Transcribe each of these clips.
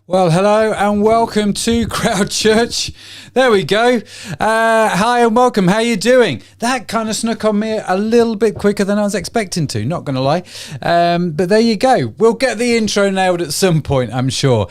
Well, hello and welcome to Crowd Church. There we go. Hi and welcome. How you doing? That kind of snuck on me a little bit quicker than I was expecting to, not going to lie. But there you go. We'll get the intro nailed at some point, I'm sure.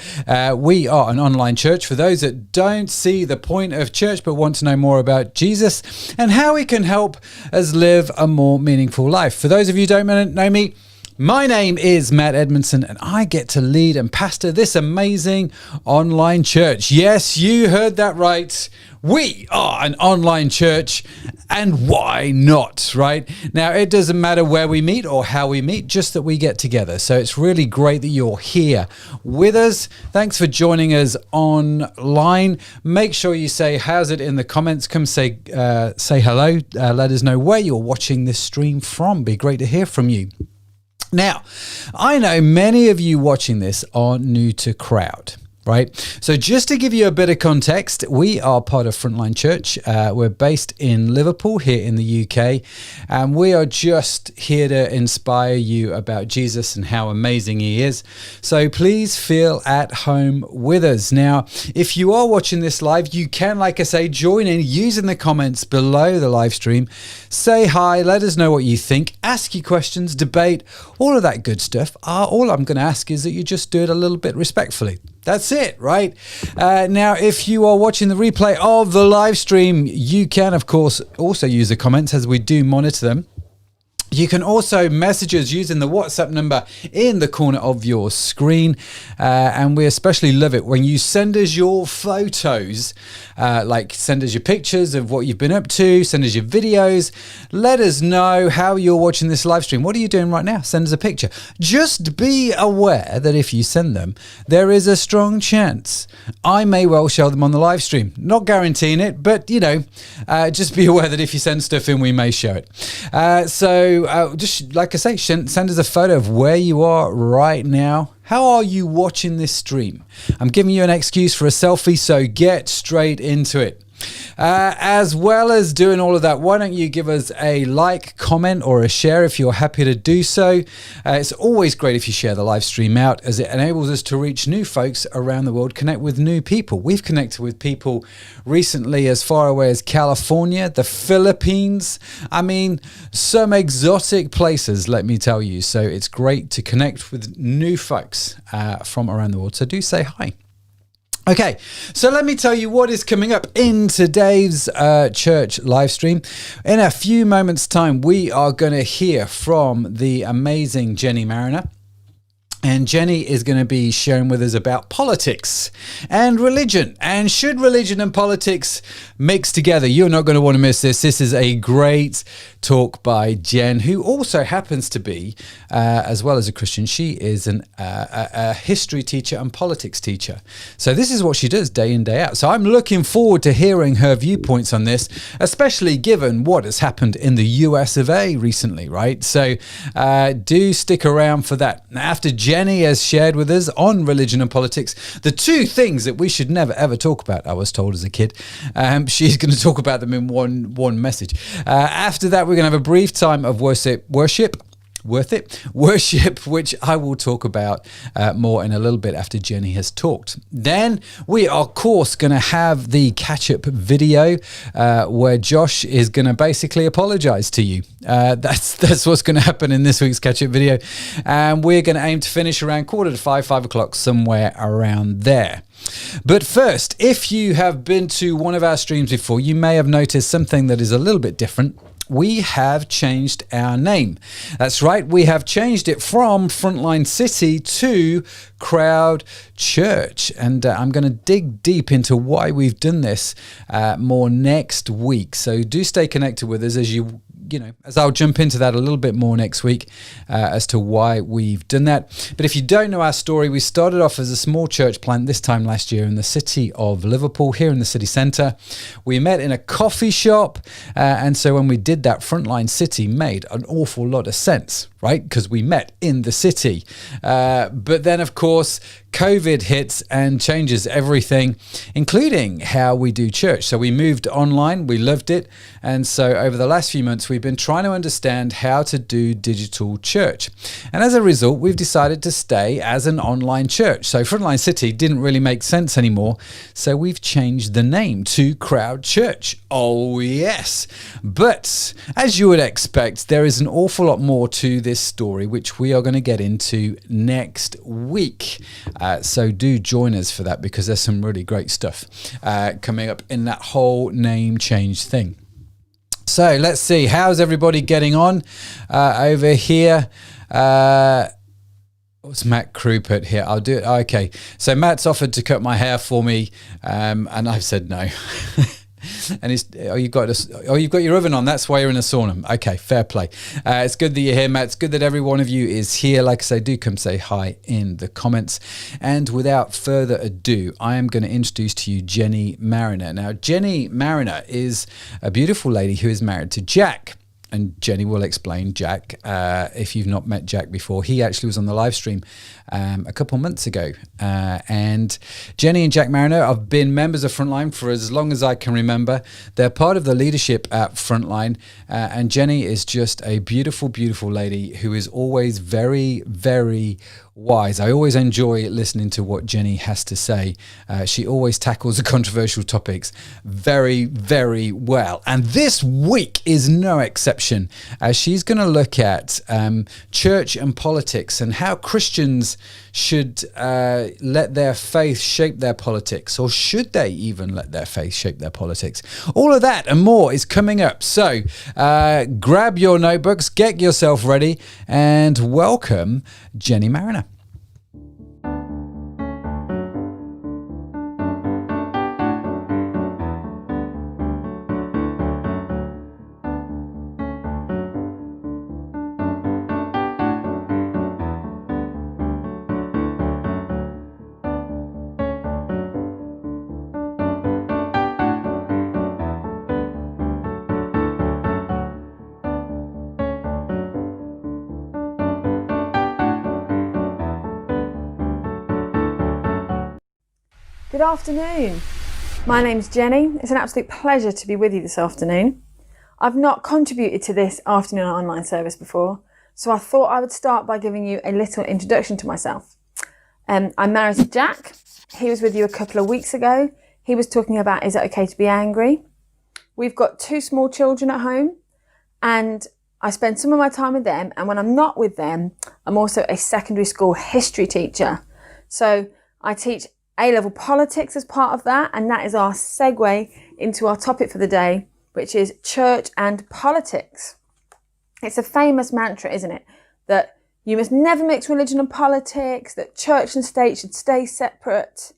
We are an online church for those that don't see the point of church but want to know more about Jesus and how he can help us live a more meaningful life. For those of you who don't know me, my name is Matt Edmondson and I get to lead and pastor this amazing online church. Yes, you heard that right. We are an online church, and why not, right? Now, it doesn't matter where we meet or how we meet, just that we get together. So it's really great that you're here with us. Thanks for joining us online. Make sure you say, how's it in the comments? Come say hello. Let us know where you're watching this stream from. Be great to hear from you. Now, I know many of you watching this are new to Crowd, right? So just to give you a bit of context, we are part of Frontline Church. We're based in Liverpool here in the UK, and we are just here to inspire you about Jesus and how amazing he is. So please feel at home with us. Now, if you are watching this live, you can, like I say, join in using the comments below the live stream. Say hi, let us know what you think, ask your questions, debate, all of that good stuff. All I'm going to ask is that you just do it a little bit respectfully. That's it, right? Now, if you are watching the replay of the live stream, you can, of course, also use the comments as we do monitor them. You can also message us using the WhatsApp number in the corner of your screen. And we especially love it when you send us your photos, like send us your pictures of what you've been up to, send us your videos. Let us know how you're watching this live stream. What are you doing right now? Send us a picture. Just be aware that if you send them, there is a strong chance I may well show them on the live stream. Not guaranteeing it, but, just be aware that if you send stuff in, we may show it. Just like I say, send us a photo of where you are right now. How are you watching this stream? I'm giving you an excuse for a selfie, so get straight into it. As well as doing all of that, why don't you give us a like, comment, or a share if you're happy to do so. It's always great if you share the live stream out, as it enables us to reach new folks around the world, connect with new people. We've connected with people recently as far away as California, the Philippines. I mean, some exotic places, let me tell you. So it's great to connect with new folks from around the world. So do say hi. Okay, so let me tell you what is coming up in today's church live stream. In a few moments' time, we are going to hear from the amazing Jenny Mariner. And Jenny is going to be sharing with us about politics and religion. And should religion and politics mix together? You're not going to want to miss this. This is a great talk by Jen, who also happens to be, as well as a Christian, she is a history teacher and politics teacher. So this is what she does day in, day out. So I'm looking forward to hearing her viewpoints on this, especially given what has happened in the US of A recently, right? So do stick around for that. Now, after Jenny has shared with us on religion and politics, the two things that we should never ever talk about, I was told as a kid. She's going to talk about them in one message. After that, we're going to have a brief time of worship, which I will talk about more in a little bit after Jenny has talked. Then we are, of course, going to have the Catchup video where Josh is going to basically apologize to you. That's what's going to happen in this week's Catchup video. And we're going to aim to finish around 4:45, 5 o'clock, somewhere around there. But first, if you have been to one of our streams before, you may have noticed something that is a little bit different. We have changed our name. That's right, we have changed it from Frontline City to Crowd Church. And I'm going to dig deep into why we've done this more next week. So do stay connected with us as I'll jump into that a little bit more next week as to why we've done that. But if you don't know our story, we started off as a small church plant this time last year in the city of Liverpool, here in the city centre. We met in a coffee shop, and so when we did that, Frontline City made an awful lot of sense, right? Because we met in the city. But then, of course, COVID hits and changes everything, including how we do church. So we moved online, we loved it. And so over the last few months, we've been trying to understand how to do digital church. And as a result, we've decided to stay as an online church. So Frontline City didn't really make sense anymore. So we've changed the name to Crowd Church. Oh, yes. But as you would expect, there is an awful lot more to this story, which we are going to get into next week. So do join us for that, because there's some really great stuff coming up in that whole name change thing. So let's see, how's everybody getting on over here? What's Matt Krupert here? I'll do it. Okay, so Matt's offered to cut my hair for me, and I've said no. And you've got your oven on. That's why you're in a sauna. Okay, fair play. It's good that you're here, Matt. It's good that every one of you is here. Like I say, do come say hi in the comments. And without further ado, I am going to introduce to you Jenny Mariner. Now, Jenny Mariner is a beautiful lady who is married to Jack. And Jenny will explain Jack. If you've not met Jack before, he actually was on the live stream a couple months ago. And Jenny and Jack Mariner have been members of Frontline for as long as I can remember. They're part of the leadership at Frontline. And Jenny is just a beautiful, beautiful lady who is always very, very wise. I always enjoy listening to what Jenny has to say. She always tackles the controversial topics very, very well. And this week is no exception, as she's going to look at church and politics and how Christians should let their faith shape their politics, or should they even let their faith shape their politics? All of that and more is coming up. So grab your notebooks, get yourself ready, and welcome Jenny Mariner. Good afternoon. My name's Jenny. It's an absolute pleasure to be with you this afternoon. I've not contributed to this afternoon online service before, so I thought I would start by giving you a little introduction to myself. I'm married to Jack. He was with you a couple of weeks ago. He was talking about, is it okay to be angry? We've got 2 small children at home, and I spend some of my time with them, and when I'm not with them, I'm also a secondary school history teacher. So I teach A-level politics as part of that, and that is our segue into our topic for the day, which is church and politics. It's a famous mantra, isn't it? That you must never mix religion and politics, that church and state should stay separate.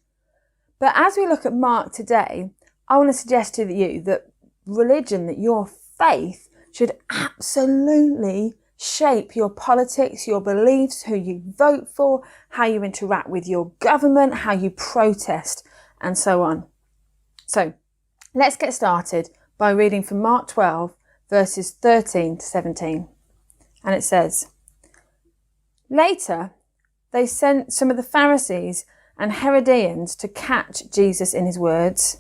But as we look at Mark today, I want to suggest to you that religion, that your faith, should absolutely shape your politics, your beliefs, who you vote for, how you interact with your government, how you protest, and so on. So let's get started by reading from Mark 12, verses 13 to 17. And it says, "Later, they sent some of the Pharisees and Herodians to catch Jesus in his words.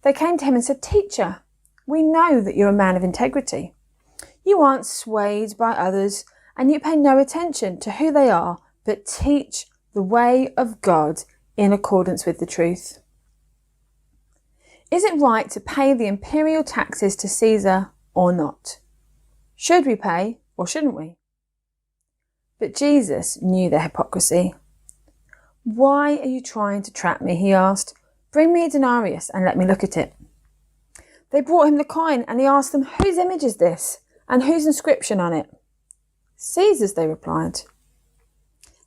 They came to him and said, 'Teacher, we know that you're a man of integrity. You aren't swayed by others, and you pay no attention to who they are, but teach the way of God in accordance with the truth. Is it right to pay the imperial taxes to Caesar or not? Should we pay or shouldn't we?' But Jesus knew their hypocrisy. 'Why are you trying to trap me?' he asked. 'Bring me a denarius and let me look at it.' They brought him the coin, and he asked them, 'Whose image is this? And whose inscription on it?' 'Caesar's,' they replied.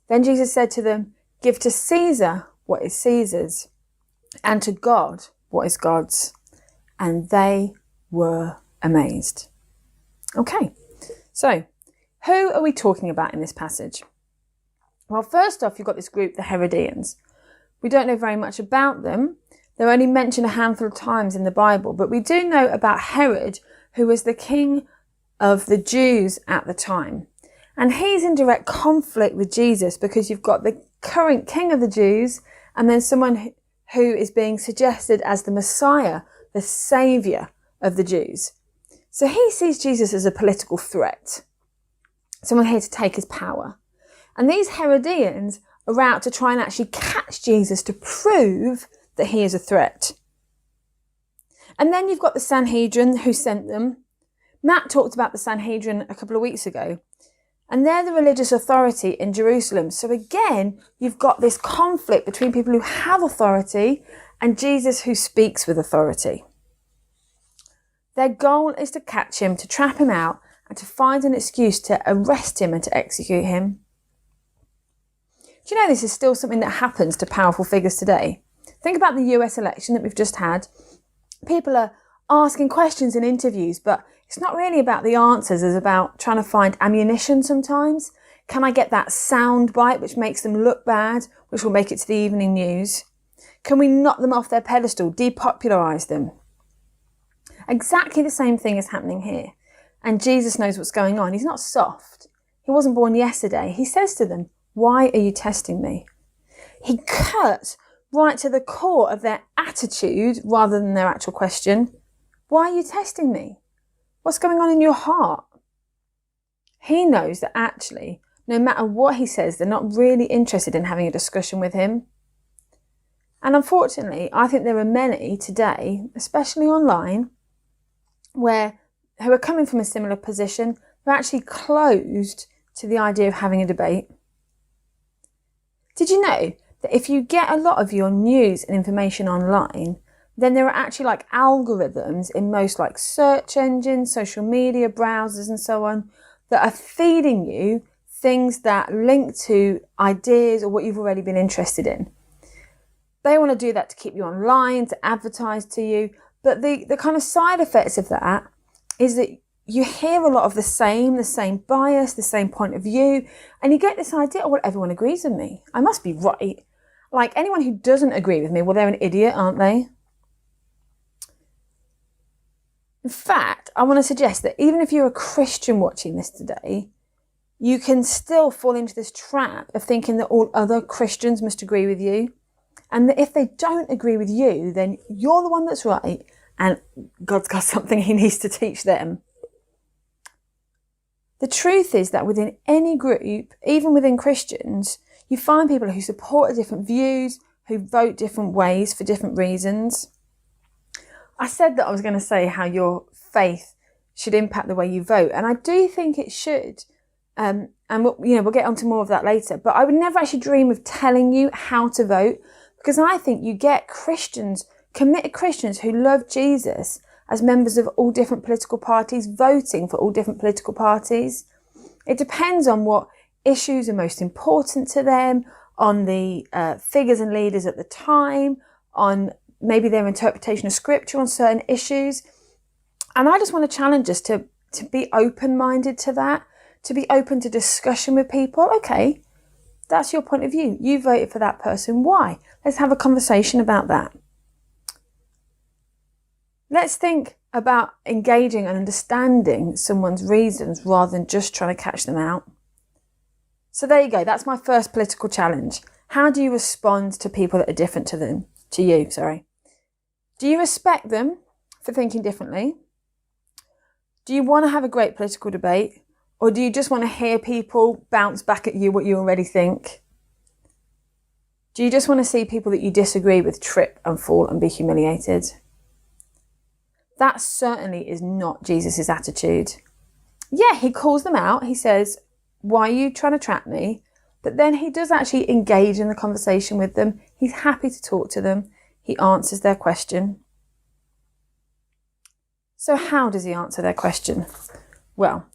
Then Jesus said to them, 'Give to Caesar what is Caesar's, and to God what is God's.' And they were amazed." Okay, so who are we talking about in this passage? Well, first off, you've got this group, the Herodians. We don't know very much about them. They're only mentioned a handful of times in the Bible, but we do know about Herod, who was the king of the Jews at the time. And he's in direct conflict with Jesus because you've got the current king of the Jews, and then someone who is being suggested as the Messiah, the saviour of the Jews. So he sees Jesus as a political threat, someone here to take his power. And these Herodians are out to try and actually catch Jesus to prove that he is a threat. And then you've got the Sanhedrin who sent them. Matt talked about the Sanhedrin a couple of weeks ago. And they're the religious authority in Jerusalem. So again, you've got this conflict between people who have authority and Jesus who speaks with authority. Their goal is to catch him, to trap him out, and to find an excuse to arrest him and to execute him. Do you know this is still something that happens to powerful figures today? Think about the US election that we've just had. People are asking questions in interviews, but it's not really about the answers, it's about trying to find ammunition sometimes. Can I get that sound bite which makes them look bad, which will make it to the evening news? Can we knock them off their pedestal, depopularise them? Exactly the same thing is happening here. And Jesus knows what's going on. He's not soft. He wasn't born yesterday. He says to them, "Why are you testing me?" He cuts right to the core of their attitude rather than their actual question. Why are you testing me? What's going on in your heart? He knows that actually, no matter what he says, they're not really interested in having a discussion with him. And unfortunately, I think there are many today, especially online, who are coming from a similar position, who are actually closed to the idea of having a debate. Did you know that if you get a lot of your news and information online, then there are actually like algorithms in most like search engines, social media, browsers and so on that are feeding you things that link to ideas or what you've already been interested in. They want to do that to keep you online, to advertise to you. But the kind of side effects of that is that you hear a lot of the same bias, the same point of view, and you get this idea, oh, well, everyone agrees with me. I must be right. Like anyone who doesn't agree with me, well, they're an idiot, aren't they? In fact, I want to suggest that even if you're a Christian watching this today, you can still fall into this trap of thinking that all other Christians must agree with you. And that if they don't agree with you, then you're the one that's right and God's got something he needs to teach them. The truth is that within any group, even within Christians, you find people who support different views, who vote different ways for different reasons. I said that I was going to say how your faith should impact the way you vote, and I do think it should. And we'll get onto more of that later. But I would never actually dream of telling you how to vote, because I think you get Christians, committed Christians who love Jesus, as members of all different political parties, voting for all different political parties. It depends on what issues are most important to them, on the figures and leaders at the time, on maybe their interpretation of scripture on certain issues. And I just want to challenge us to be open-minded to that, to be open to discussion with people. Okay, that's your point of view. You voted for that person. Why? Let's have a conversation about that. Let's think about engaging and understanding someone's reasons rather than just trying to catch them out. So there you go. That's my first political challenge. How do you respond to people that are different to you? Do you respect them for thinking differently? Do you want to have a great political debate? Or do you just want to hear people bounce back at you what you already think? Do you just want to see people that you disagree with trip and fall and be humiliated? That certainly is not Jesus' attitude. Yeah, he calls them out. He says, "Why are you trying to trap me?" But then he does actually engage in the conversation with them. He's happy to talk to them. He answers their question. So how does he answer their question? Well,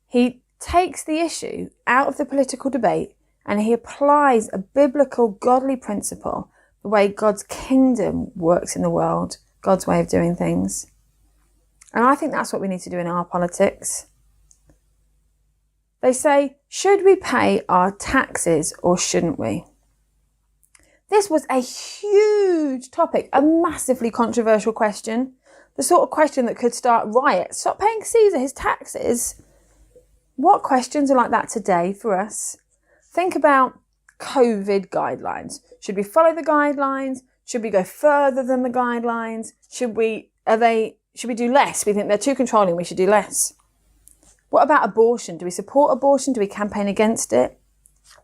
he takes the issue out of the political debate and he applies a biblical, godly principle, the way God's kingdom works in the world, God's way of doing things. And I think that's what we need to do in our politics. They say, should we pay our taxes or shouldn't we? This was a huge topic, a massively controversial question, the sort of question that could start riots. Stop paying Caesar his taxes. What questions are like that today for us? Think about COVID guidelines. Should we follow the guidelines? Should we go further than the guidelines? Should we do less? We think they're too controlling, we should do less. What about abortion? Do we support abortion? Do we campaign against it?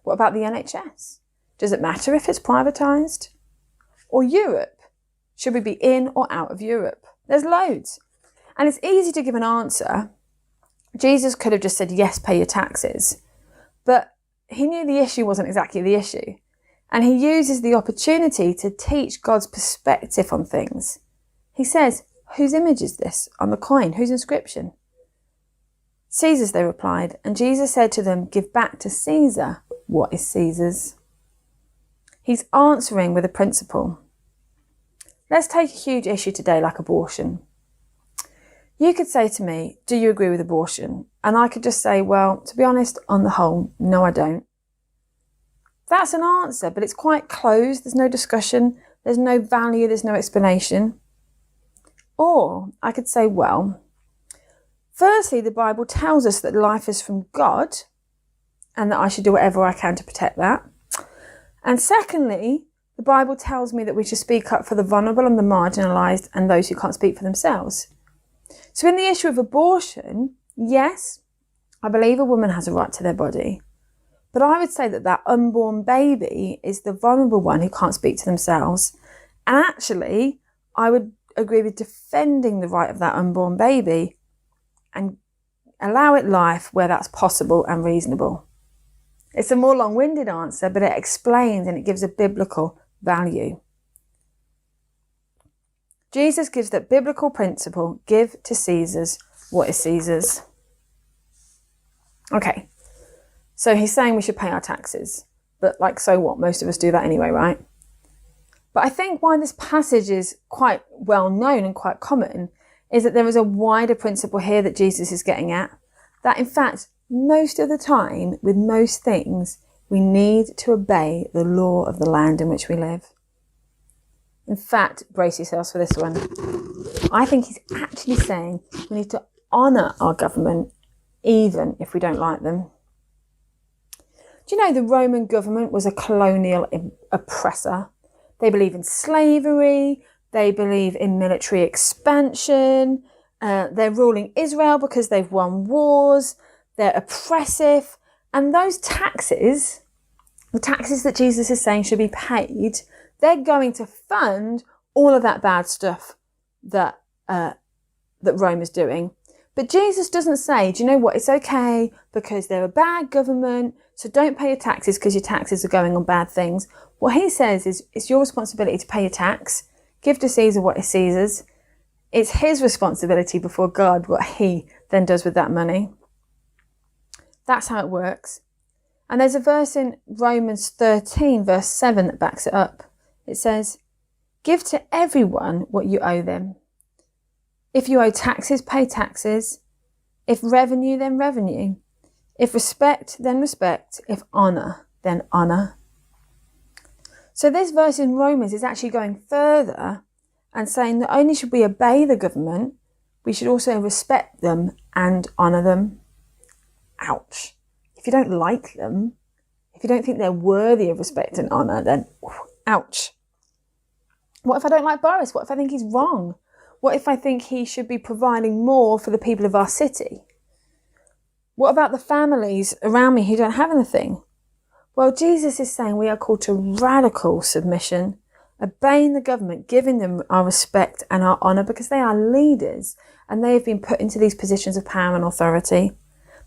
What about the NHS? Does it matter if it's privatised? Or Europe? Should we be in or out of Europe? There's loads. And it's easy to give an answer. Jesus could have just said, yes, pay your taxes. But he knew the issue wasn't exactly the issue. And he uses the opportunity to teach God's perspective on things. He says, whose image is this on the coin? Whose inscription? Caesar's, they replied. And Jesus said to them, give back to Caesar what is Caesar's. He's answering with a principle. Let's take a huge issue today like abortion. You could say to me, do you agree with abortion? And I could just say, well, to be honest, on the whole, no, I don't. That's an answer, but it's quite closed. There's no discussion. There's no value. There's no explanation. Or I could say, well, firstly, the Bible tells us that life is from God and that I should do whatever I can to protect that. And secondly, the Bible tells me that we should speak up for the vulnerable and the marginalised and those who can't speak for themselves. So in the issue of abortion, yes, I believe a woman has a right to their body. But I would say that that unborn baby is the vulnerable one who can't speak to themselves. And actually, I would agree with defending the right of that unborn baby and allow it life where that's possible and reasonable. It's a more long-winded answer, but it explains and it gives a biblical value. Jesus gives that biblical principle, give to Caesar's what is Caesar's. Okay, so he's saying we should pay our taxes, but like, so what? Most of us do that anyway, right? But I think why this passage is quite well known and quite common is that there is a wider principle here that Jesus is getting at, that in fact, most of the time, with most things, we need to obey the law of the land in which we live. In fact, brace yourselves for this one. I think he's actually saying we need to honour our government even if we don't like them. Do you know the Roman government was a colonial oppressor? They believe in slavery, they believe in military expansion, they're ruling Israel because they've won wars, they're oppressive, and those taxes, the taxes that Jesus is saying should be paid, they're going to fund all of that bad stuff that Rome is doing. But Jesus doesn't say, do you know what, it's okay because they're a bad government, so don't pay your taxes because your taxes are going on bad things. What he says is it's your responsibility to pay your tax, give to Caesar what is Caesar's. It's his responsibility before God what he then does with that money. That's how it works. And there's a verse in Romans 13, verse 7 that backs it up. It says, give to everyone what you owe them. If you owe taxes, pay taxes. If revenue, then revenue. If respect, then respect. If honour, then honour. So this verse in Romans is actually going further and saying not only should we obey the government, we should also respect them and honour them. Ouch. If you don't like them, if you don't think they're worthy of respect and honour, then ouch. What if I don't like Boris? What if I think he's wrong? What if I think he should be providing more for the people of our city? What about the families around me who don't have anything? Well, Jesus is saying we are called to radical submission, obeying the government, giving them our respect and our honour because they are leaders and they have been put into these positions of power and authority.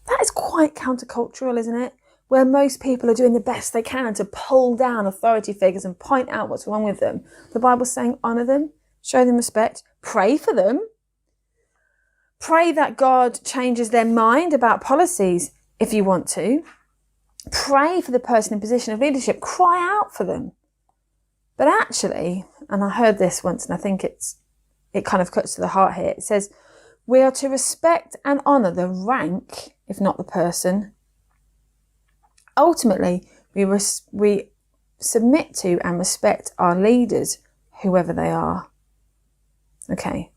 That is quite countercultural, isn't it? Where most people are doing the best they can to pull down authority figures and point out what's wrong with them. The Bible's saying honour them, show them respect, pray for them. Pray that God changes their mind about policies if you want to. Pray for the person in position of leadership. Cry out for them. But actually, and I heard this once and I think it kind of cuts to the heart here. It says, we are to respect and honour the rank, if not the person. Ultimately, we submit to and respect our leaders, whoever they are. Okay,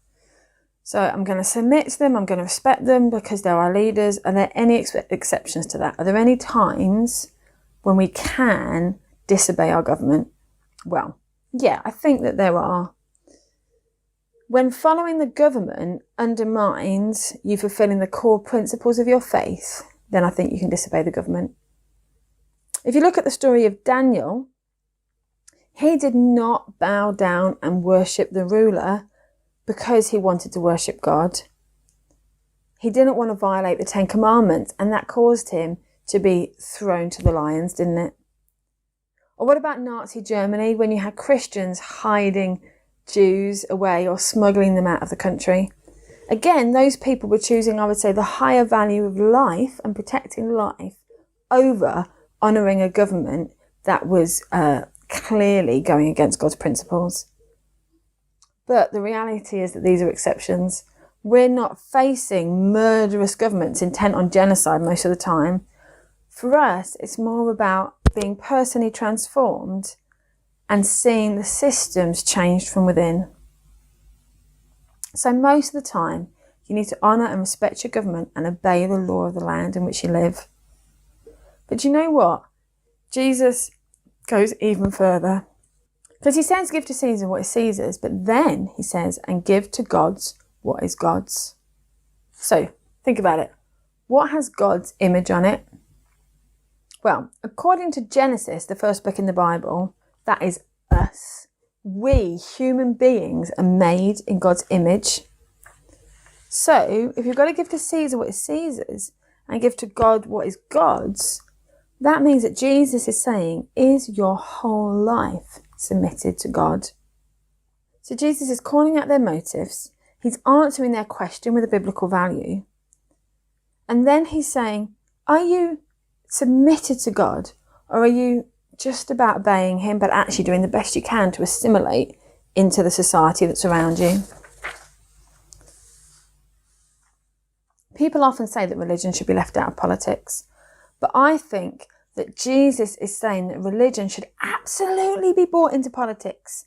so I'm going to submit to them, I'm going to respect them because they're our leaders. Are there any exceptions to that? Are there any times when we can disobey our government? Well, yeah, I think that there are. When following the government undermines you fulfilling the core principles of your faith, then I think you can disobey the government. If you look at the story of Daniel, he did not bow down and worship the ruler because he wanted to worship God. He didn't want to violate the 10 Commandments, and that caused him to be thrown to the lions, didn't it? Or what about Nazi Germany, when you had Christians hiding Jews away or smuggling them out of the country? Again, those people were choosing, I would say, the higher value of life and protecting life over honouring a government that was clearly going against God's principles. But the reality is that these are exceptions. We're not facing murderous governments intent on genocide most of the time. For us, it's more about being personally transformed and seeing the systems changed from within. So most of the time, you need to honour and respect your government and obey the law of the land in which you live. But you know what? Jesus goes even further. Because he says, give to Caesar what is Caesar's, but then he says, and give to God's what is God's. So, think about it. What has God's image on it? Well, according to Genesis, the first book in the Bible, that is us. We, human beings, are made in God's image. So, if you've got to give to Caesar what is Caesar's and give to God what is God's, that means that Jesus is saying, is your whole life submitted to God? So Jesus is calling out their motives. He's answering their question with a biblical value. And then he's saying, are you submitted to God, or are you just about obeying him but actually doing the best you can to assimilate into the society that's around you? People often say that religion should be left out of politics, but I think that Jesus is saying that religion should absolutely be brought into politics,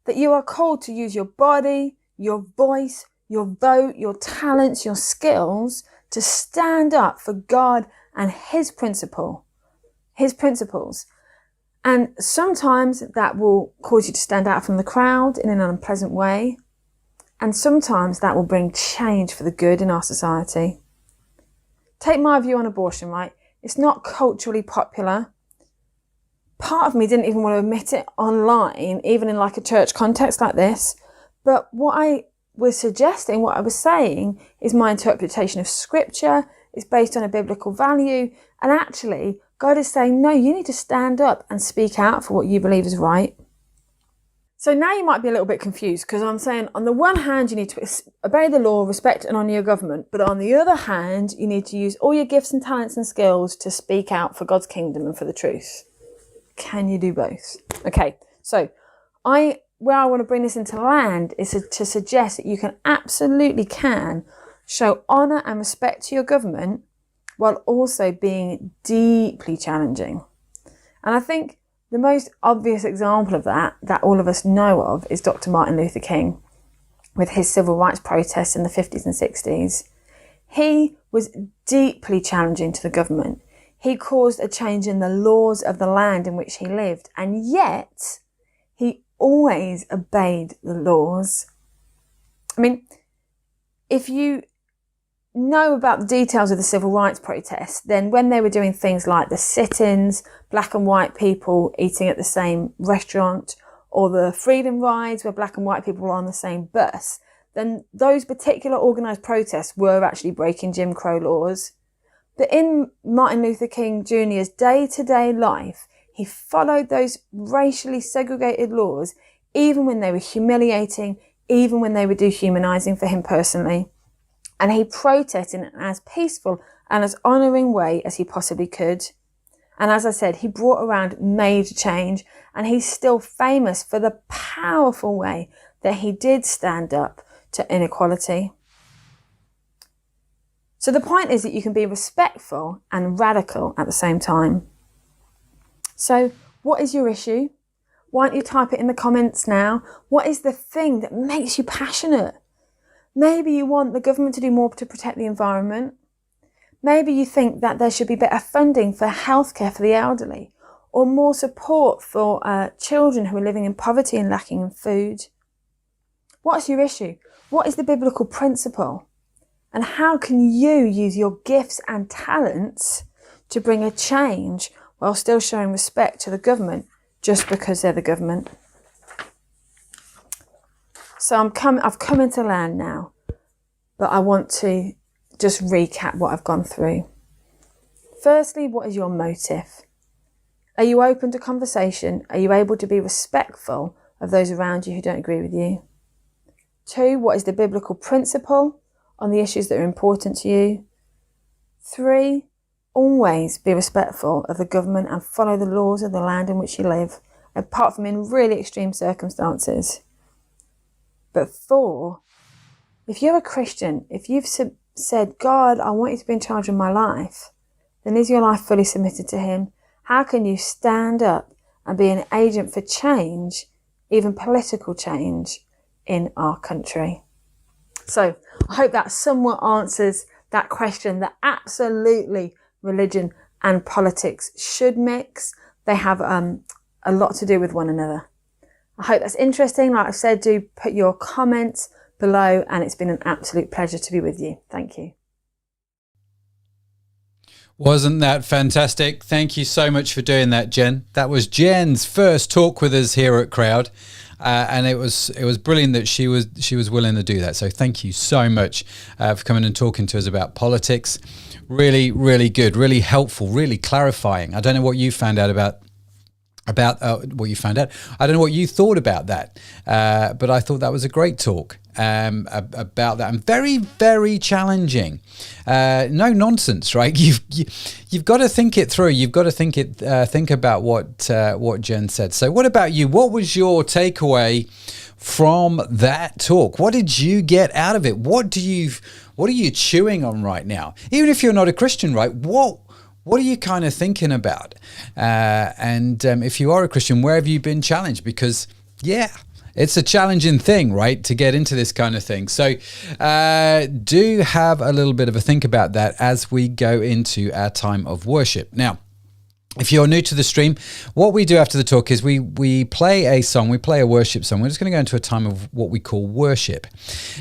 that you are called to use your body, your voice, your vote, your talents, your skills to stand up for God and his principles. And sometimes that will cause you to stand out from the crowd in an unpleasant way. And sometimes that will bring change for the good in our society. Take my view on abortion, right? It's not culturally popular. Part of me didn't even want to admit it online, even in like a church context like this. But what I was suggesting, what I was saying, is my interpretation of scripture. It's based on a biblical value. And actually, God is saying, no, you need to stand up and speak out for what you believe is right. So now you might be a little bit confused, because I'm saying on the one hand, you need to obey the law, respect and honour your government. But on the other hand, you need to use all your gifts and talents and skills to speak out for God's kingdom and for the truth. Can you do both? Okay, so where I want to bring this into land is to suggest that you absolutely can show honour and respect to your government while also being deeply challenging. And I think the most obvious example of that all of us know of is Dr. Martin Luther King with his civil rights protests in the 50s and 60s. He was deeply challenging to the government. He caused a change in the laws of the land in which he lived, and yet he always obeyed the laws. I mean, if you know about the details of the civil rights protests, then when they were doing things like the sit-ins, black and white people eating at the same restaurant, or the freedom rides where black and white people were on the same bus, then those particular organised protests were actually breaking Jim Crow laws. But in Martin Luther King Jr.'s day-to-day life, he followed those racially segregated laws, even when they were humiliating, even when they were dehumanising for him personally. And he protested in as peaceful and as honouring way as he possibly could. And as I said, he brought around major change, and he's still famous for the powerful way that he did stand up to inequality. So the point is that you can be respectful and radical at the same time. So what is your issue? Why don't you type it in the comments now? What is the thing that makes you passionate? Maybe you want the government to do more to protect the environment. Maybe you think that there should be better funding for healthcare for the elderly. or more support for children who are living in poverty and lacking in food? What's your issue? What is the biblical principle? And how can you use your gifts and talents to bring a change while still showing respect to the government just because they're the government? So I've come into land now, but I want to just recap what I've gone through. Firstly, what is your motive? Are you open to conversation? Are you able to be respectful of those around you who don't agree with you? 2, what is the biblical principle on the issues that are important to you? 3, always be respectful of the government and follow the laws of the land in which you live, apart from in really extreme circumstances. But 4, if you're a Christian, if you've said, God, I want you to be in charge of my life, then is your life fully submitted to him? How can you stand up and be an agent for change, even political change, in our country? So I hope that somewhat answers that question that absolutely religion and politics should mix. They have a lot to do with one another. I hope that's interesting. Like I've said, do put your comments below, and it's been an absolute pleasure to be with you. Thank you. Wasn't that fantastic? Thank you so much for doing that, Jen. That was Jen's first talk with us here at Crowd, and it was brilliant that she was willing to do that. So thank you so much for coming and talking to us about politics. Really, really good, really helpful, really clarifying. I don't know what you found out about what you found out. I don't know what you thought about that, but I thought that was a great talk about that, and very, very challenging. No nonsense, right? You've got to think it through. You've got to think about what Jen said. So, what about you? What was your takeaway from that talk? What did you get out of it? What are you chewing on right now? Even if you're not a Christian, right? What are you kind of thinking about? And if you are a Christian, where have you been challenged? Because, yeah, it's a challenging thing, right, to get into this kind of thing. So do have a little bit of a think about that as we go into our time of worship. Now, if you're new to the stream, what we do after the talk is we play a song, we play a worship song. We're just going to go into a time of what we call worship.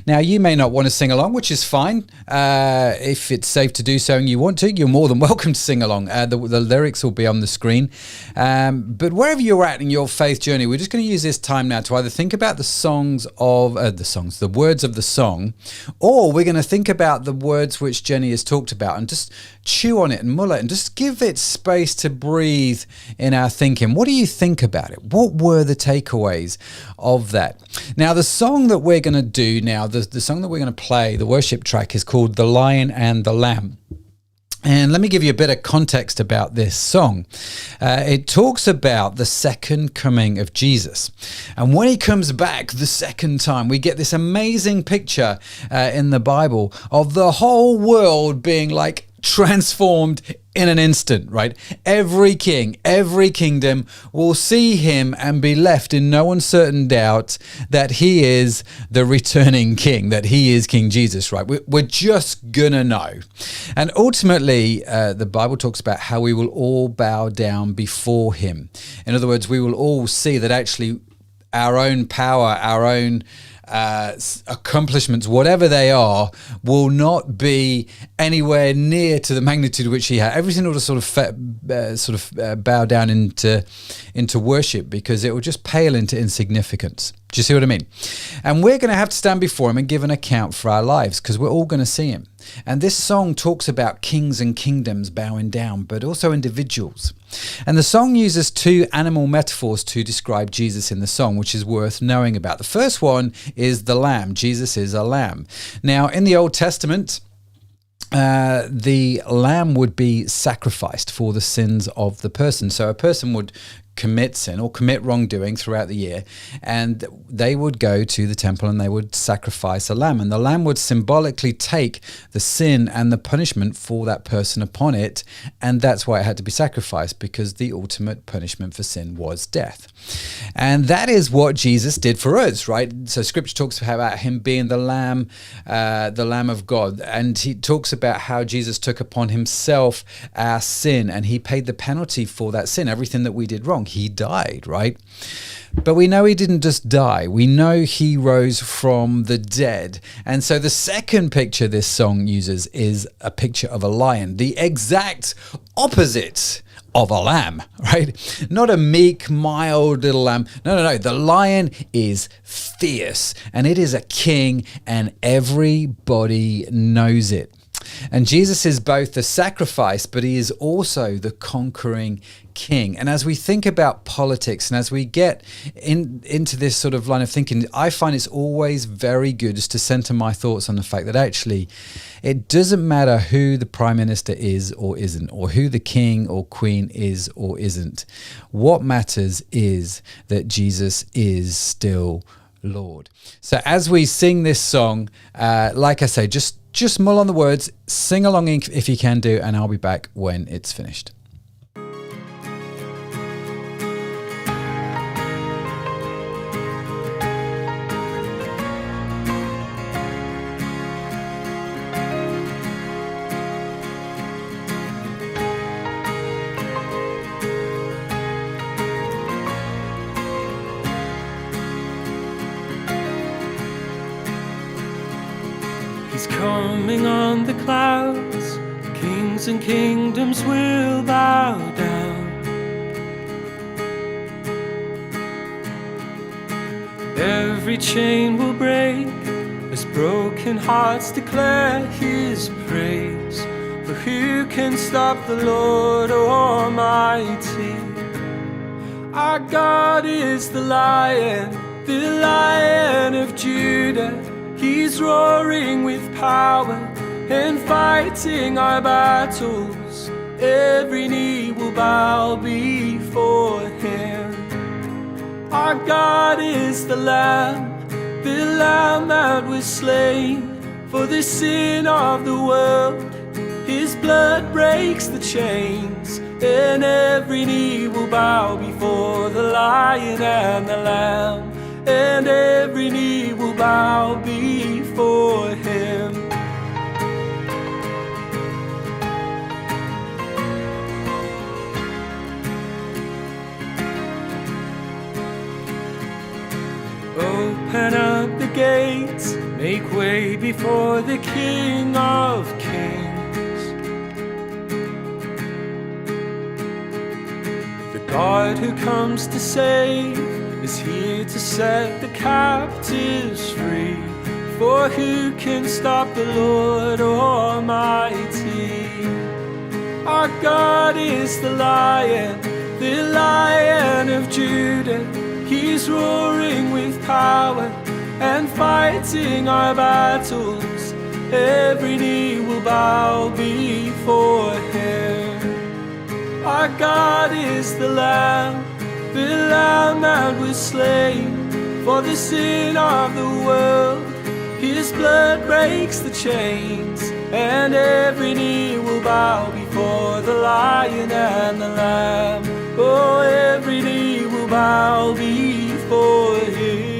Now, you may not want to sing along, which is fine. If it's safe to do so and you want to, you're more than welcome to sing along. The lyrics will be on the screen. But wherever you're at in your faith journey, we're just going to use this time now to either think about the words of the song, or we're going to think about the words which Jenny has talked about and just chew on it and mull it and just give it space to breathe in our thinking. What do you think about it? What were the takeaways of that? Now, the song that we're going to do now, the song that we're going to play, the worship track, is called The Lion and the Lamb. And let me give you a bit of context about this song. It talks about the second coming of Jesus. And when he comes back the second time, we get this amazing picture in the Bible of the whole world being like transformed in an instant, right? Every king, every kingdom will see him and be left in no uncertain doubt that he is the returning king, that he is King Jesus, right? We're just gonna know. And ultimately, the Bible talks about how we will all bow down before him. In other words, we will all see that actually our own power, our own accomplishments, whatever they are, will not be anywhere near to the magnitude which he had. Everything will sort of bow down into worship, because it will just pale into insignificance. Do you see what I mean? And we're going to have to stand before him and give an account for our lives, because we're all going to see him. And this song talks about kings and kingdoms bowing down, but also individuals. And the song uses two animal metaphors to describe Jesus in the song, which is worth knowing about. The first one is the lamb. Jesus is a lamb. Now, in the Old Testament, the lamb would be sacrificed for the sins of the person. So a person would commit sin or commit wrongdoing throughout the year, and they would go to the temple and they would sacrifice a lamb, and the lamb would symbolically take the sin and the punishment for that person upon it, and that's why it had to be sacrificed, because the ultimate punishment for sin was death. And that is what Jesus did for us, right? So scripture talks about him being the lamb of God, and he talks about how Jesus took upon himself our sin, and he paid the penalty for that sin, everything that we did wrong. He died, right? But we know he didn't just die. We know he rose from the dead. And so the second picture this song uses is a picture of a lion, the exact opposite of a lamb, right? Not a meek, mild little lamb. No. The lion is fierce, and it is a king, and everybody knows it. And Jesus is both the sacrifice, but he is also the conquering king. And as we think about politics, and as we get into this sort of line of thinking, I find it's always very good just to center my thoughts on the fact that actually it doesn't matter who the prime minister is or isn't, or who the king or queen is or isn't. What matters is that Jesus is still Lord. So as we sing this song, like I say, just mull on the words, sing along if you can do, and I'll be back when it's finished. He's coming on the clouds, kings and kingdoms will bow down. Every chain will break as broken hearts declare his praise. For who can stop the Lord Almighty? Our God is the Lion of Judah. He's roaring with power and fighting our battles. Every knee will bow before him. Our God is the Lamb that was slain for the sin of the world. His blood breaks the chains, and every knee will bow before the Lion and the Lamb. And every knee will bow before him. Open up the gates, make way before the King of Kings. The God who comes to save is here to set the captives free. For who can stop the Lord Almighty? Our God is the Lion of Judah. He's roaring with power and fighting our battles. Every knee will bow before him. Our God is the Lamb that was slain for the sin of the world. His blood breaks the chains, and every knee will bow before the Lion and the Lamb. Oh, every knee will bow before him.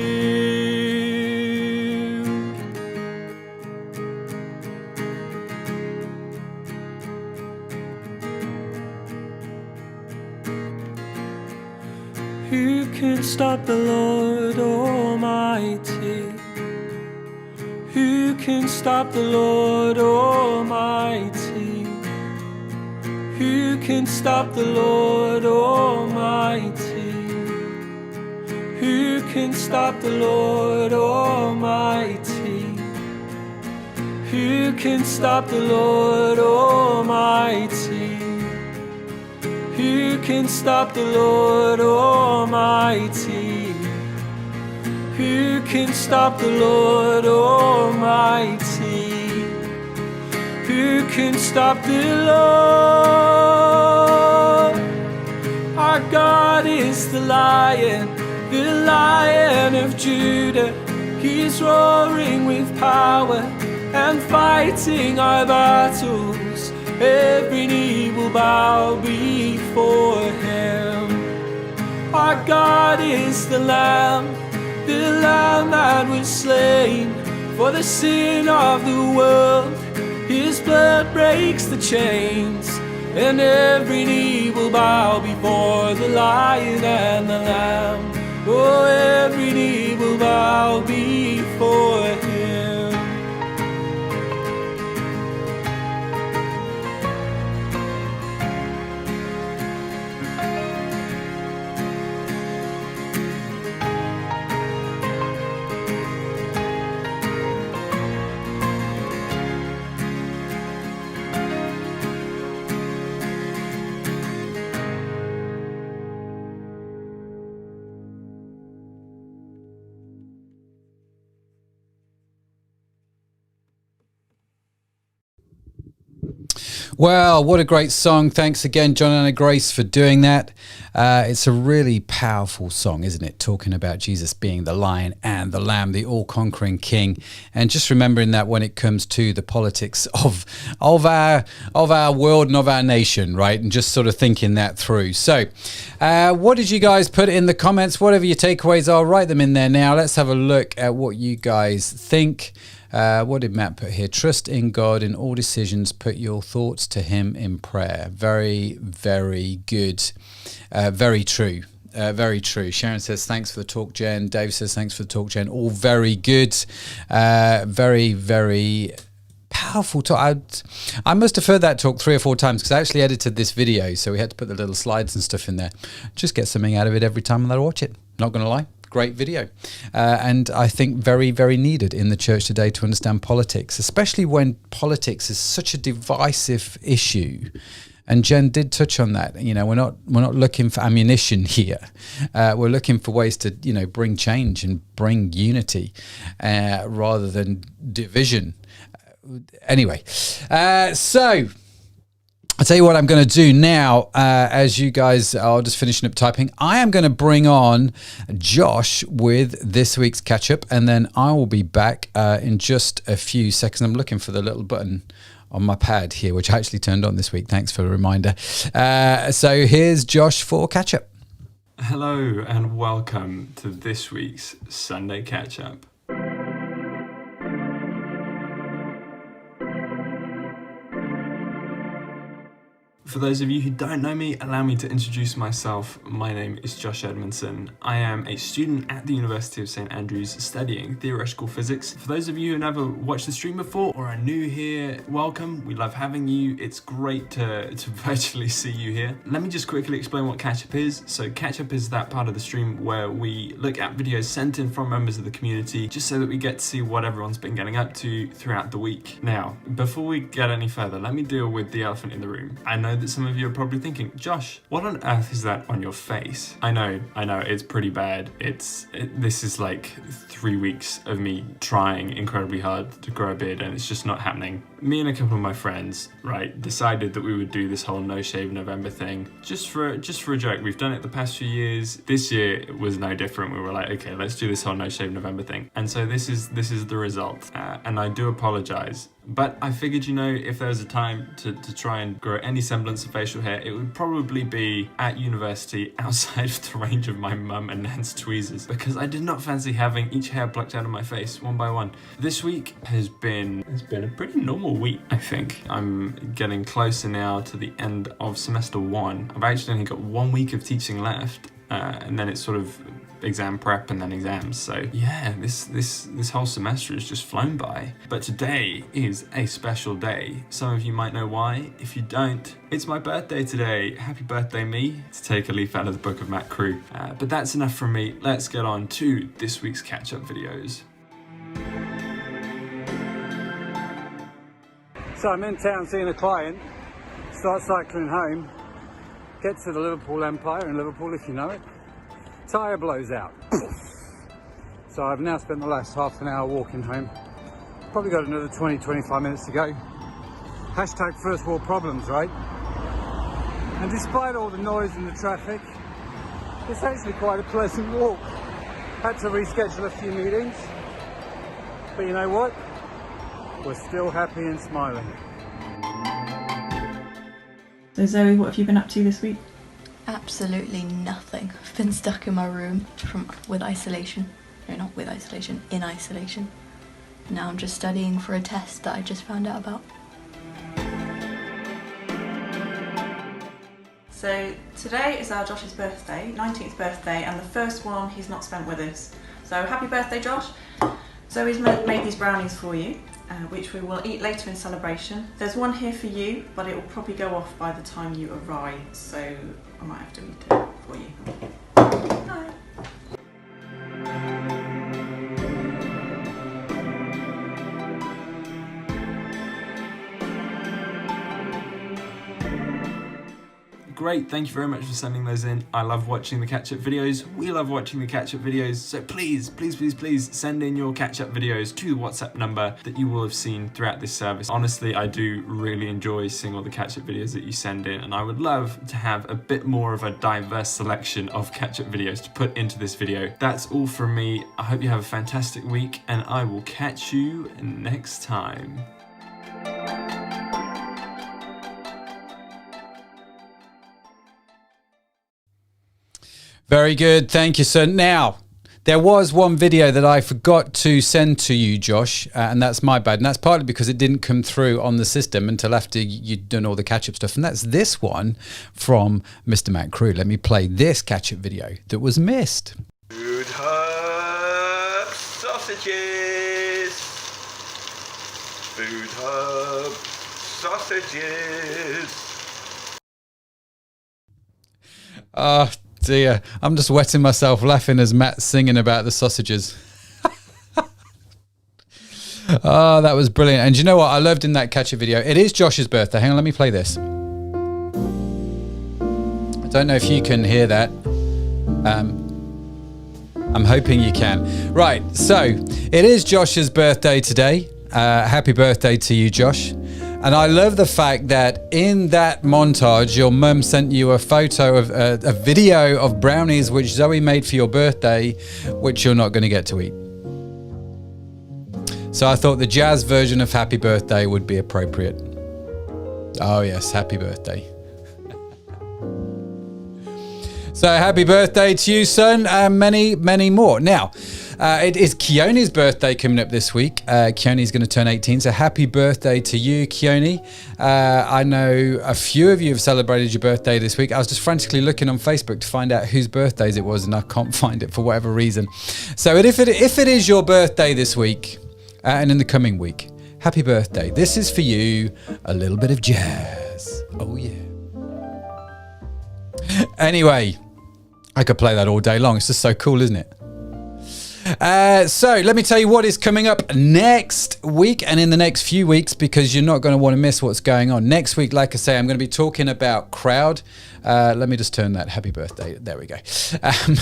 Who can stop the Lord Almighty? Who can stop the Lord Almighty? Who can stop the Lord Almighty? Who can stop the Lord Almighty? Who can stop the Lord Almighty? Who can stop the Lord Almighty? Who can stop the Lord Almighty? Who can stop the Lord? Our God is the Lion of Judah. He's roaring with power and fighting our battles. Every knee will bow before him. Our God is the Lamb that was slain for the sin of the world. His blood breaks the chains, and every knee will bow before the Lion and the Lamb. Oh, every knee will bow before him. Well, what a great song. Thanks again, John and Grace, for doing that. It's a really powerful song, isn't it? Talking about Jesus being the Lion and the Lamb, the all-conquering King. And just remembering that when it comes to the politics of our world and of our nation, right? And just sort of thinking that through. So what did you guys put in the comments? Whatever your takeaways are, write them in there now. Let's have a look at what you guys think. What did Matt put here? Trust in God in all decisions. Put your thoughts to him in prayer. Very, very good. Very true. Very true. Sharon says, thanks for the talk, Jen. Dave says, thanks for the talk, Jen. All very good. Very, very powerful talk. I must have heard that talk 3 or 4 times because I actually edited this video. So we had to put the little slides and stuff in there. Just get something out of it every time that I watch it. Not going to lie. Great video. And I think very, very needed in the church today to understand politics, especially when politics is such a divisive issue. And Jen did touch on that. You know, we're not looking for ammunition here. We're looking for ways to, bring change and bring unity rather than division. Anyway, so I'll tell you what I'm going to do now, as you guys are just finishing up typing. I am going to bring on Josh with this week's catch-up, and then I will be back in just a few seconds. I'm looking for the little button on my pad here, which I actually turned on this week. Thanks for the reminder. So here's Josh for catch-up. Hello, and welcome to this week's Sunday catch-up. For those of you who don't know me, allow me to introduce myself. My name is Josh Edmondson. I am a student at the University of St Andrews studying theoretical physics. For those of you who never watched the stream before or are new here, welcome. We love having you. It's great to virtually see you here. Let me just quickly explain what Catchup is. So Catchup is that part of the stream where we look at videos sent in from members of the community just so that we get to see what everyone's been getting up to throughout the week. Now, before we get any further, let me deal with the elephant in the room. I know that some of you are probably thinking, Josh, what on earth is that on your face? I know, it's pretty bad. This is like 3 weeks of me trying incredibly hard to grow a beard and it's just not happening. Me and a couple of my friends, right, decided that we would do this whole No Shave November thing just for a joke. We've done it the past few years. This year it was no different. We were like, okay, let's do this whole No Shave November thing. And so this is the result. And I do apologize. But I figured, if there was a time to try and grow any semblance of facial hair, it would probably be at university outside of the range of my mum and nan's tweezers, because I did not fancy having each hair plucked out of my face one by one. This week has been a pretty normal week, I think. I'm getting closer now to the end of semester 1. I've actually only got 1 week of teaching left, and then it's sort of exam prep and then exams. So yeah, this whole semester has just flown by. But today is a special day. Some of you might know why. If you don't, it's my birthday today. Happy birthday me, to take a leaf out of the book of Matt Crew. But that's enough from me. Let's get on to this week's catch-up videos. So I'm in town seeing a client, start cycling home, get to the Liverpool Empire in Liverpool, if you know it. Tyre blows out. So I've now spent the last half an hour walking home. Probably got another 20-25 minutes to go. Hashtag first world problems, right? And despite all the noise and the traffic, It's actually quite a pleasant walk. Had to reschedule a few meetings, but you know what? We're still happy and smiling. So Zoe, what have you been up to this week? Absolutely nothing. I've been stuck in my room with isolation. No, not with isolation, in isolation. Now I'm just studying for a test that I just found out about. So today is our Josh's birthday, 19th birthday, and the first one he's not spent with us. So happy birthday, Josh. Zoe's made these brownies for you, which we will eat later in celebration. There's one here for you, but it will probably go off by the time you arrive, so I might have to eat it for you. Hi. Great, thank you very much for sending those in. I love watching the catch-up videos. We love watching the catch-up videos. So please, please, please, please send in your catch-up videos to the WhatsApp number that you will have seen throughout this service. Honestly, I do really enjoy seeing all the catch-up videos that you send in, and I would love to have a bit more of a diverse selection of catch-up videos to put into this video. That's all from me. I hope you have a fantastic week, and I will catch you next time. Very good. Thank you, sir. Now, there was one video that I forgot to send to you, Josh, and that's my bad. And that's partly because it didn't come through on the system until after you'd done all the catch-up stuff. And that's this one from Mr. Matt Crew. Let me play this catch-up video that was missed. Food Hub sausages. Food Hub sausages. Oh, dear. I'm just wetting myself laughing as Matt's singing about the sausages. Oh, that was brilliant. And you know what? I loved in that catch-up video. It is Josh's birthday. Hang on, let me play this. I don't know if you can hear that. I'm hoping you can. Right, so it is Josh's birthday today. Happy birthday to you, Josh. And I love the fact that in that montage, your mum sent you a photo of a video of brownies which Zoe made for your birthday, which you're not going to get to eat. So I thought the jazz version of Happy Birthday would be appropriate. Oh yes, happy birthday. So happy birthday to you, son, and many, many more. Now, it is Keone's birthday coming up this week. Keone's going to turn 18, so happy birthday to you, Keone. I know a few of you have celebrated your birthday this week. I was just frantically looking on Facebook to find out whose birthdays it was, and I can't find it for whatever reason. So if it is your birthday this week, and in the coming week, happy birthday. This is for you, a little bit of jazz. Oh yeah. Anyway, I could play that all day long. It's just so cool, isn't it? So let me tell you what is coming up next week and in the next few weeks, because you're not going to want to miss what's going on. Next week, like I say, I'm going to be talking about Crowd. Let me just turn that happy birthday. There we go.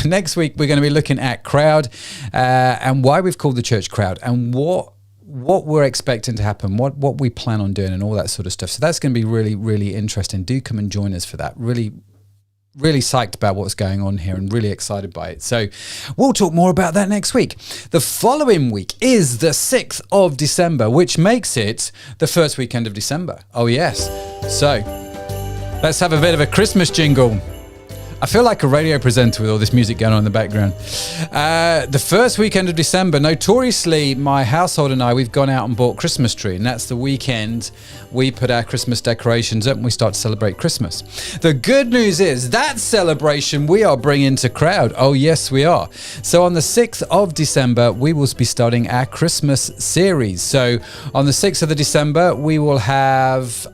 Next week, we're going to be looking at Crowd and why we've called the church Crowd and what we're expecting to happen, what we plan on doing and all that sort of stuff. So that's going to be really, really interesting. Do come and join us for that. Really psyched about what's going on here and really excited by it. So we'll talk more about that next week. The following week is the 6th of December, which makes it the first weekend of December. Oh yes. So let's have a bit of a Christmas jingle. I feel like a radio presenter with all this music going on in the background. The first weekend of December, notoriously, my household and I, we've gone out and bought Christmas tree, and that's the weekend we put our Christmas decorations up and we start to celebrate Christmas. The good news is that celebration we are bringing to Crowd. Oh, yes, we are. So on the 6th of December, we will be starting our Christmas series. So on the 6th of December, we will have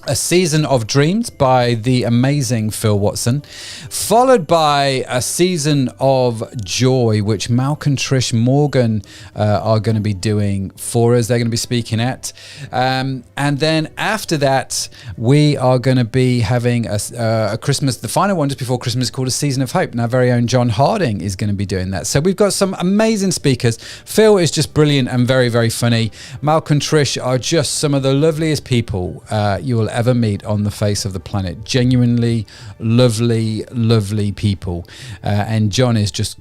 A Season of Dreams by the amazing Phil Watson, followed by A Season of Joy, which Malcolm and Trish Morgan are going to be doing for us. They're going to be speaking at. And then after that, we are going to be having a Christmas, the final one just before Christmas, called A Season of Hope. And our very own John Harding is going to be doing that. So we've got some amazing speakers. Phil is just brilliant and very, very funny. Malcolm and Trish are just some of the loveliest people you will ever meet on the face of the planet. Genuinely lovely, lovely people. And John is just,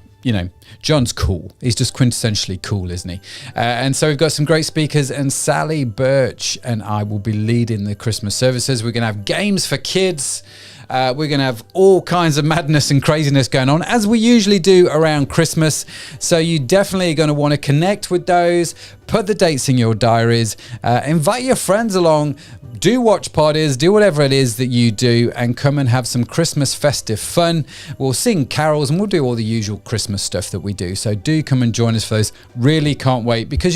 John's cool. He's just quintessentially cool, isn't he? And so we've got some great speakers, and Sally Birch and I will be leading the Christmas services. We're going to have games for kids. We're going to have all kinds of madness and craziness going on, as we usually do around Christmas. So you definitely are going to want to connect with those, put the dates in your diaries, invite your friends along, do watch parties, do whatever it is that you do, and come and have some Christmas festive fun. We'll sing carols and we'll do all the usual Christmas stuff that we do. So do come and join us for those. Really can't wait, because,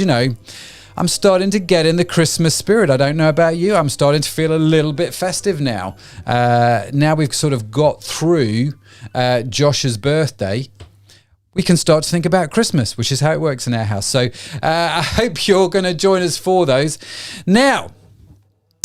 I'm starting to get in the Christmas spirit. I don't know about you. I'm starting to feel a little bit festive now. Now we've sort of got through Josh's birthday, we can start to think about Christmas, which is how it works in our house. So I hope you're going to join us for those. Now,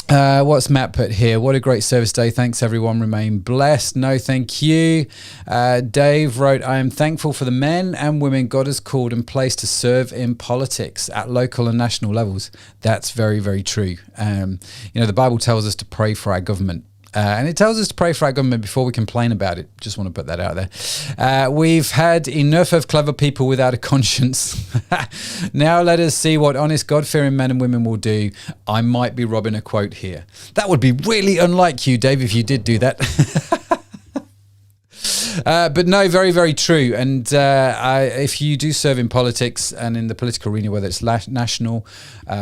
what's Matt put here? What a great service day. Thanks, everyone. Remain blessed. No, thank you. Dave wrote, I am thankful for the men and women God has called and placed to serve in politics at local and national levels. That's very, very true. The Bible tells us to pray for our government. And it tells us to pray for our government before we complain about it. Just want to put that out there. We've had enough of clever people without a conscience. Now let us see what honest, God-fearing men and women will do. I might be robbing a quote here. That would be really unlike you, Dave, if you did do that. But no, very, very true. And if you do serve in politics and in the political arena, whether it's national,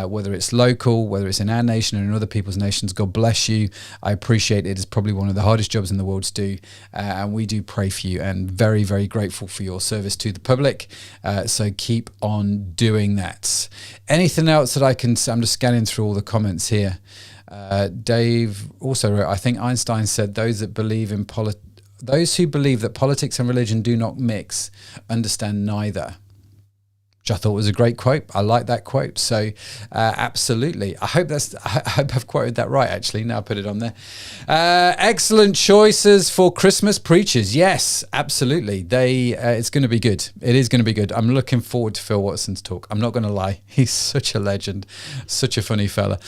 whether it's local, whether it's in our nation or in other people's nations, God bless you. I appreciate it. It's probably one of the hardest jobs in the world to do. And we do pray for you, and very, very grateful for your service to the public. So keep on doing that. Anything else that I'm just scanning through all the comments here. Dave also wrote, I think Einstein said those who believe that politics and religion do not mix understand neither, which I thought was a great quote. I like that quote. So absolutely. I hope I've quoted that right, actually. Now I put it on there. Excellent choices for Christmas preachers. Yes, absolutely. It's going to be good. It is going to be good. I'm looking forward to Phil Watson's talk. I'm not going to lie. He's such a legend, such a funny fella.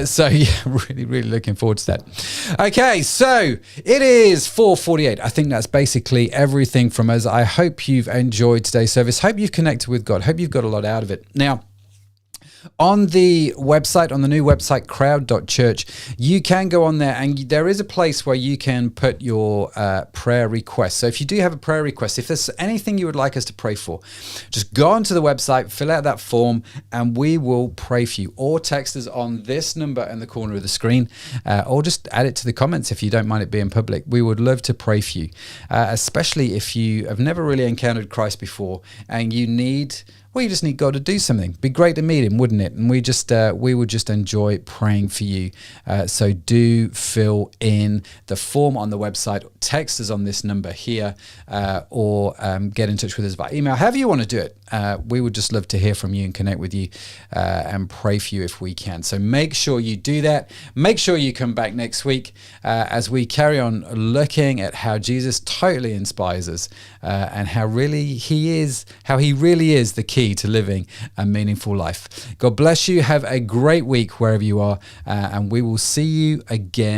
So yeah, really, really looking forward to that. Okay, so it is 4:48. I think that's basically everything from us. I hope you've enjoyed today's service. Hope you've connected with God. Hope you've got a lot out of it. Now, on the website, on the new website, crowd.church, you can go on there and there is a place where you can put your prayer requests. So if you do have a prayer request, if there's anything you would like us to pray for, just go onto the website, fill out that form, and we will pray for you. Or text us on this number in the corner of the screen, or just add it to the comments if you don't mind it being public. We would love to pray for you, especially if you have never really encountered Christ before and you just need God to do something. Be great to meet him, wouldn't it? And we would just enjoy praying for you. So do fill in the form on the website, text us on this number here, or get in touch with us by email. However you want to do it. We would just love to hear from you and connect with you and pray for you if we can. So make sure you do that. Make sure you come back next week as we carry on looking at how Jesus totally inspires us and how he really is the key to living a meaningful life. God bless you. Have a great week wherever you are, and we will see you again.